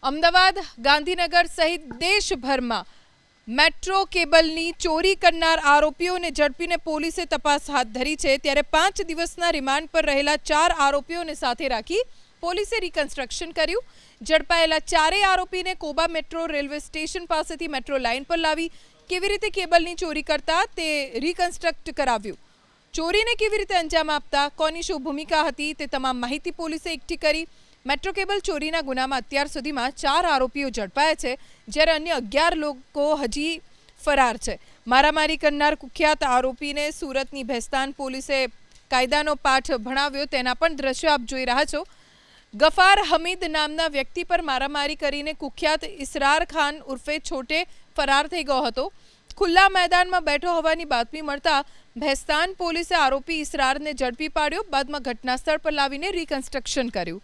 અમદાવાદ, ગાંધીનગર સહિત દેશભરમાં મેટ્રો કેબલની ચોરી કરનાર આરોપીઓને ઝડપીને પોલીસે તપાસ હાથ ધરી છે। ત્યારે 5 દિવસના રિમાન્ડ પર રહેલા 4 આરોપીઓને સાથે રાખી પોલીસે રિકન્સ્ટ્રક્શન કર્યું। ઝડપાયેલા ચારેય આરોપીને કોબા મેટ્રો રેલવે સ્ટેશન પાસેથી મેટ્રો લાઇન પર લાવી કેવી રીતે કેબલની ચોરી કરતા તે રિકન્સ્ટ્રક્ટ કરાવ્યું। ચોરીને કેવી રીતે અંજામ આપતા, કોની શું ભૂમિકા હતી તે તમામ માહિતી પોલીસે એકઠી કરી। મેટ્રો કેબલ ચોરીના ગુનામાં અત્યાર સુધીમાં 4 આરોપીઓ ઝડપાયા છે, જ્યારે અન્ય 11 લોકો હજી ફરાર છે। મારામારી કરનાર કુખ્યાત આરોપીને સુરતની ભેસ્તાન પોલીસે કાયદાનો પાઠ ભણાવ્યો, તેના પણ દ્રશ્યો આપ જોઈ રહ્યા છો। ગફાર હમીદ નામના વ્યક્તિ પર મારામારી કરીને કુખ્યાત ઇસરાર ખાન ઉર્ફે છોટે ફરાર થઈ ગયો હતો। ખુલ્લા મેદાનમાં બેઠો હોવાની બાતમી મળતા ભેસ્તાન પોલીસે આરોપી ઇસરારને ઝડપી પાડ્યો। બાદમાં ઘટના સ્થળ પર લાવીને રિકન્સ્ટ્રક્શન કર્યું।